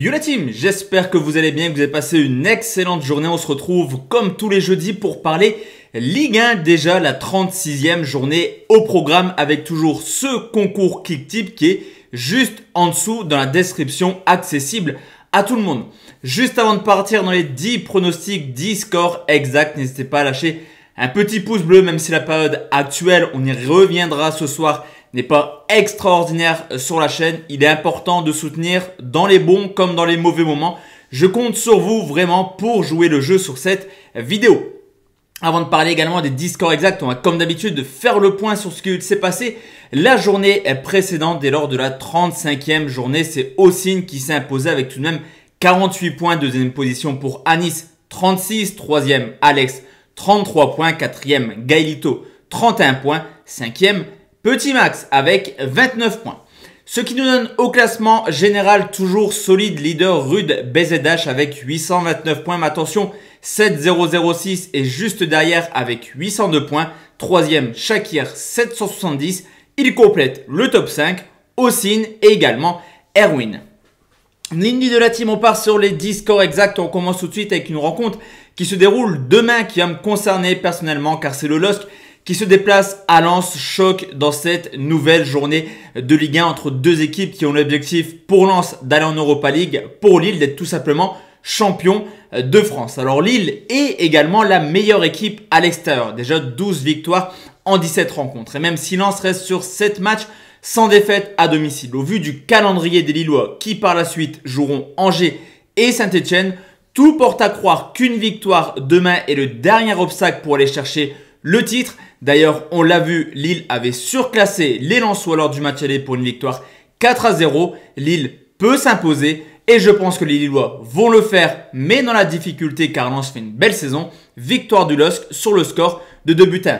Yo la team, j'espère que vous allez bien, que vous avez passé une excellente journée. On se retrouve comme tous les jeudis pour parler Ligue 1, déjà la 36e journée au programme avec toujours ce concours Kicktip qui est juste en dessous dans la description accessible à tout le monde. Juste avant de partir dans les 10 pronostics, 10 scores exacts, n'hésitez pas à lâcher un petit pouce bleu même si la période actuelle, on y reviendra ce soir, n'est pas extraordinaire sur la chaîne. Il est important de soutenir dans les bons comme dans les mauvais moments. Je compte sur vous vraiment pour jouer le jeu sur cette vidéo. Avant de parler également des 10 scores exacts, on va comme d'habitude faire le point sur ce qui s'est passé la journée précédente dès lors de la 35e journée. C'est Ossine qui s'est imposé avec tout de même 48 points, deuxième position pour Anis 36, troisième Alex 33 points, quatrième Gaëlito 31 points, cinquième Petit Max avec 29 points. Ce qui nous donne au classement général toujours solide leader Rude BZH avec 829 points. Mais attention, 7006 est juste derrière avec 802 points. Troisième Shakir 770. Il complète le top 5. Ossine et également Erwin. L'indy de la team, on part sur les 10 scores exacts. On commence tout de suite avec une rencontre qui se déroule demain qui va me concerner personnellement car c'est le LOSC qui se déplace à Lens. Choc dans cette nouvelle journée de Ligue 1 entre deux équipes qui ont l'objectif pour Lens d'aller en Europa League, pour Lille d'être tout simplement champion de France. Alors Lille est également la meilleure équipe à l'extérieur, déjà 12 victoires en 17 rencontres. Et même si Lens reste sur 7 matchs sans défaite à domicile, au vu du calendrier des Lillois qui par la suite joueront Angers et Saint-Etienne, tout porte à croire qu'une victoire demain est le dernier obstacle pour aller chercher le titre. D'ailleurs, on l'a vu, Lille avait surclassé les Lensois lors du match aller pour une victoire 4-0. Lille peut s'imposer et je pense que les Lillois vont le faire, mais dans la difficulté car Lens fait une belle saison. Victoire du LOSC sur le score de 2-1.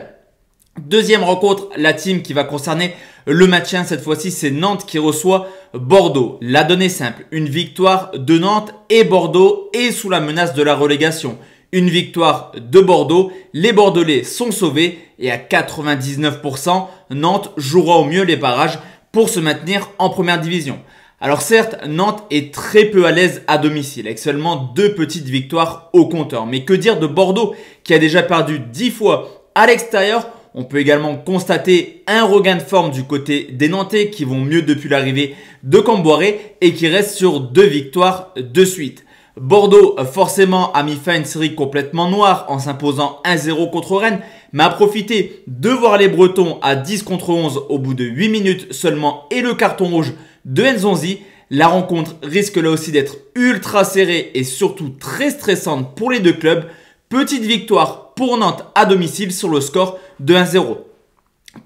Deuxième rencontre, la team qui va concerner le maintien. Cette fois-ci, c'est Nantes qui reçoit Bordeaux. La donnée simple, une victoire de Nantes et Bordeaux est sous la menace de la relégation. Une victoire de Bordeaux, les Bordelais sont sauvés et à 99%, Nantes jouera au mieux les barrages pour se maintenir en première division. Alors certes, Nantes est très peu à l'aise à domicile avec seulement 2 petites victoires au compteur. Mais que dire de Bordeaux qui a déjà perdu 10 fois à l'extérieur? On peut également constater un regain de forme du côté des Nantais qui vont mieux depuis l'arrivée de Camboiré et qui restent sur 2 victoires de suite. Bordeaux forcément a mis fin à une série complètement noire en s'imposant 1-0 contre Rennes, mais a profité de voir les Bretons à 10 contre 11 au bout de 8 minutes seulement et le carton rouge de Nzonzi. La rencontre risque là aussi d'être ultra serrée et surtout très stressante pour les deux clubs. Petite victoire pour Nantes à domicile sur le score de 1-0.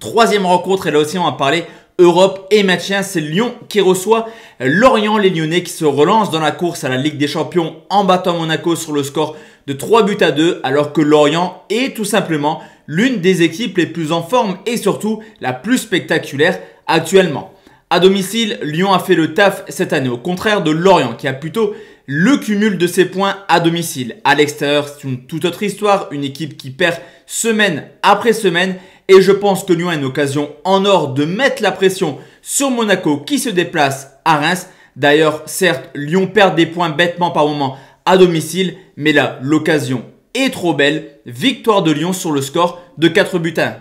Troisième rencontre et là aussi on va parler Europe et maintien, c'est Lyon qui reçoit Lorient. Les Lyonnais qui se relancent dans la course à la Ligue des Champions en battant Monaco sur le score de 3-2 alors que Lorient est tout simplement l'une des équipes les plus en forme et surtout la plus spectaculaire actuellement. À domicile, Lyon a fait le taf cette année au contraire de Lorient qui a plutôt le cumul de ses points à domicile. À l'extérieur, c'est une toute autre histoire, une équipe qui perd semaine après semaine. Et je pense que Lyon a une occasion en or de mettre la pression sur Monaco qui se déplace à Reims. D'ailleurs, certes, Lyon perd des points bêtement par moment à domicile. Mais là, l'occasion est trop belle. Victoire de Lyon sur le score de 4-1.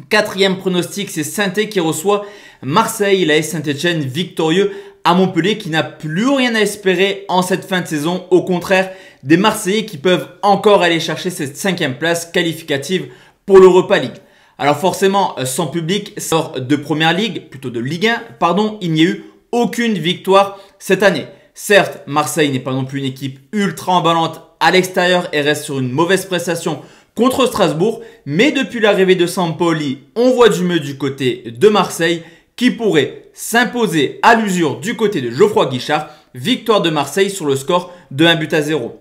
Quatrième pronostic, c'est Saint-Étienne qui reçoit Marseille. La Saint-Etienne victorieux à Montpellier qui n'a plus rien à espérer en cette fin de saison. Au contraire, des Marseillais qui peuvent encore aller chercher cette 5e place qualificative pour l'Europa League. Alors forcément, sans public, sort de Première Ligue, plutôt de Ligue 1, pardon, il n'y a eu aucune victoire cette année. Certes, Marseille n'est pas non plus une équipe ultra emballante à l'extérieur et reste sur une mauvaise prestation contre Strasbourg. Mais depuis l'arrivée de Sampaoli, on voit du mieux du côté de Marseille qui pourrait s'imposer à l'usure du côté de Geoffroy Guichard. Victoire de Marseille sur le score de 1-0.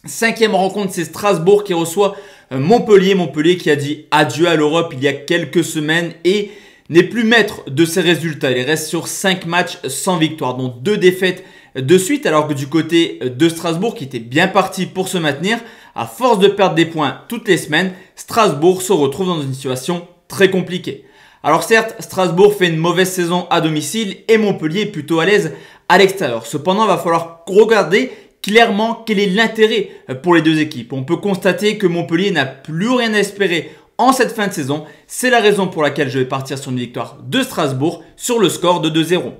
Cinquième rencontre, c'est Strasbourg qui reçoit Montpellier. Montpellier qui a dit adieu à l'Europe il y a quelques semaines et n'est plus maître de ses résultats. Il reste sur 5 matchs sans victoire, dont 2 défaites de suite. Alors que du côté de Strasbourg, qui était bien parti pour se maintenir, à force de perdre des points toutes les semaines, Strasbourg se retrouve dans une situation très compliquée. Alors certes, Strasbourg fait une mauvaise saison à domicile et Montpellier est plutôt à l'aise à l'extérieur. Cependant, il va falloir regarder clairement quel est l'intérêt pour les deux équipes. On peut constater que Montpellier n'a plus rien à espérer en cette fin de saison. C'est la raison pour laquelle je vais partir sur une victoire de Strasbourg sur le score de 2-0.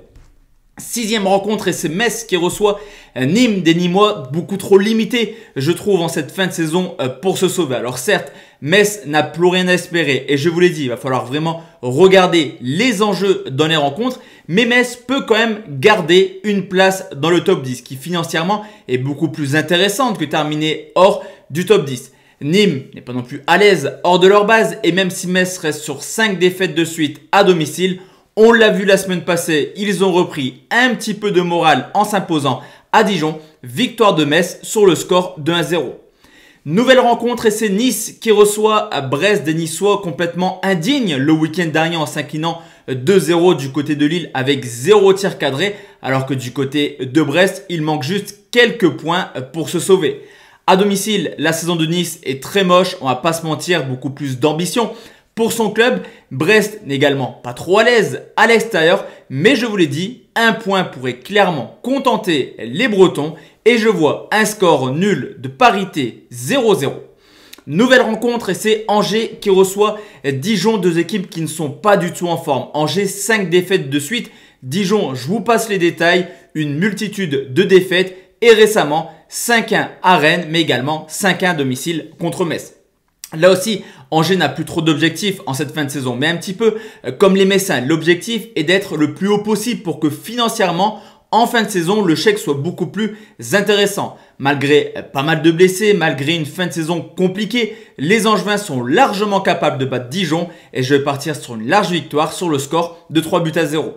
Sixième rencontre et c'est Metz qui reçoit Nîmes, des Nîmois beaucoup trop limités je trouve en cette fin de saison pour se sauver. Alors certes, Metz n'a plus rien à espérer et je vous l'ai dit, il va falloir vraiment regarder les enjeux dans les rencontres, mais Metz peut quand même garder une place dans le top 10 qui financièrement est beaucoup plus intéressante que terminer hors du top 10. Nîmes n'est pas non plus à l'aise hors de leur base et même si Metz reste sur 5 défaites de suite à domicile, on l'a vu la semaine passée, ils ont repris un petit peu de morale en s'imposant à Dijon. Victoire de Metz sur le score de 1-0. Nouvelle rencontre et c'est Nice qui reçoit à Brest, des Niçois complètement indignes le week-end dernier en s'inclinant 2-0 du côté de Lille avec 0 tir cadré alors que du côté de Brest, il manque juste quelques points pour se sauver. À domicile, la saison de Nice est très moche, on va pas se mentir, beaucoup plus d'ambition pour son club. Brest n'est également pas trop à l'aise à l'extérieur, mais je vous l'ai dit, un point pourrait clairement contenter les Bretons et je vois un score nul de parité 0-0. Nouvelle rencontre et c'est Angers qui reçoit Dijon, deux équipes qui ne sont pas du tout en forme. Angers, 5 défaites de suite. Dijon, je vous passe les détails, une multitude de défaites et récemment 5-1 à Rennes, mais également 5-1 à domicile contre Metz. Là aussi, Angers n'a plus trop d'objectifs en cette fin de saison, mais un petit peu comme les Messins, l'objectif est d'être le plus haut possible pour que financièrement, en fin de saison, le chèque soit beaucoup plus intéressant. Malgré pas mal de blessés, malgré une fin de saison compliquée, les Angevins sont largement capables de battre Dijon et je vais partir sur une large victoire sur le score de 3-0.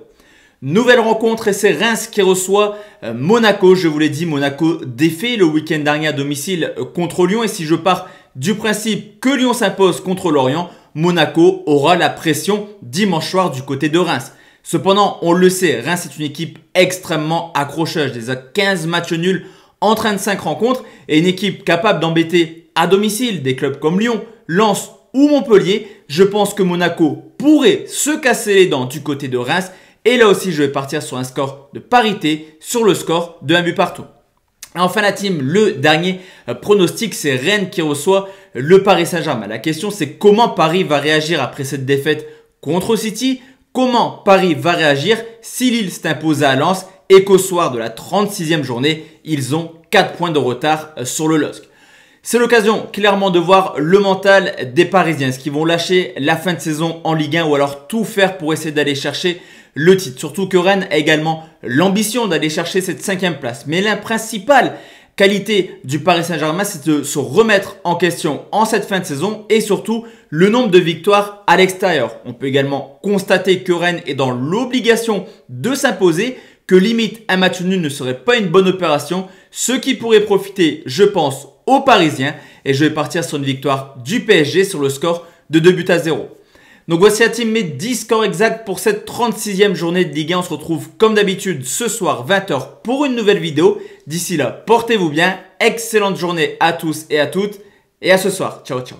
Nouvelle rencontre et c'est Reims qui reçoit Monaco. Je vous l'ai dit, Monaco défait le week-end dernier à domicile contre Lyon et si je pars du principe que Lyon s'impose contre Lorient, Monaco aura la pression dimanche soir du côté de Reims. Cependant, on le sait, Reims est une équipe extrêmement accrocheuse. Ils ont 15 matchs nuls en 35 rencontres et une équipe capable d'embêter à domicile des clubs comme Lyon, Lens ou Montpellier. Je pense que Monaco pourrait se casser les dents du côté de Reims et là aussi, je vais partir sur un score de parité sur le score de 1 but partout. Enfin la team, le dernier pronostic, c'est Rennes qui reçoit le Paris Saint-Germain. La question c'est comment Paris va réagir après cette défaite contre City. Comment Paris va réagir si Lille s'est imposé à Lens et qu'au soir de la 36e journée, ils ont 4 points de retard sur le LOSC. C'est l'occasion clairement de voir le mental des Parisiens. Est-ce qu'ils vont lâcher la fin de saison en Ligue 1 ou alors tout faire pour essayer d'aller chercher le titre. Surtout que Rennes a également l'ambition d'aller chercher cette 5e place. Mais la principale qualité du Paris Saint-Germain, c'est de se remettre en question en cette fin de saison et surtout le nombre de victoires à l'extérieur. On peut également constater que Rennes est dans l'obligation de s'imposer, que limite un match nul ne serait pas une bonne opération, ce qui pourrait profiter, je pense, aux Parisiens. Et je vais partir sur une victoire du PSG sur le score de 2-0. Donc voici la team, mes 10 scores exacts pour cette 36e journée de Ligue 1. On se retrouve comme d'habitude ce soir 20 h pour une nouvelle vidéo. D'ici là, portez-vous bien, excellente journée à tous et à toutes et à ce soir. Ciao ciao.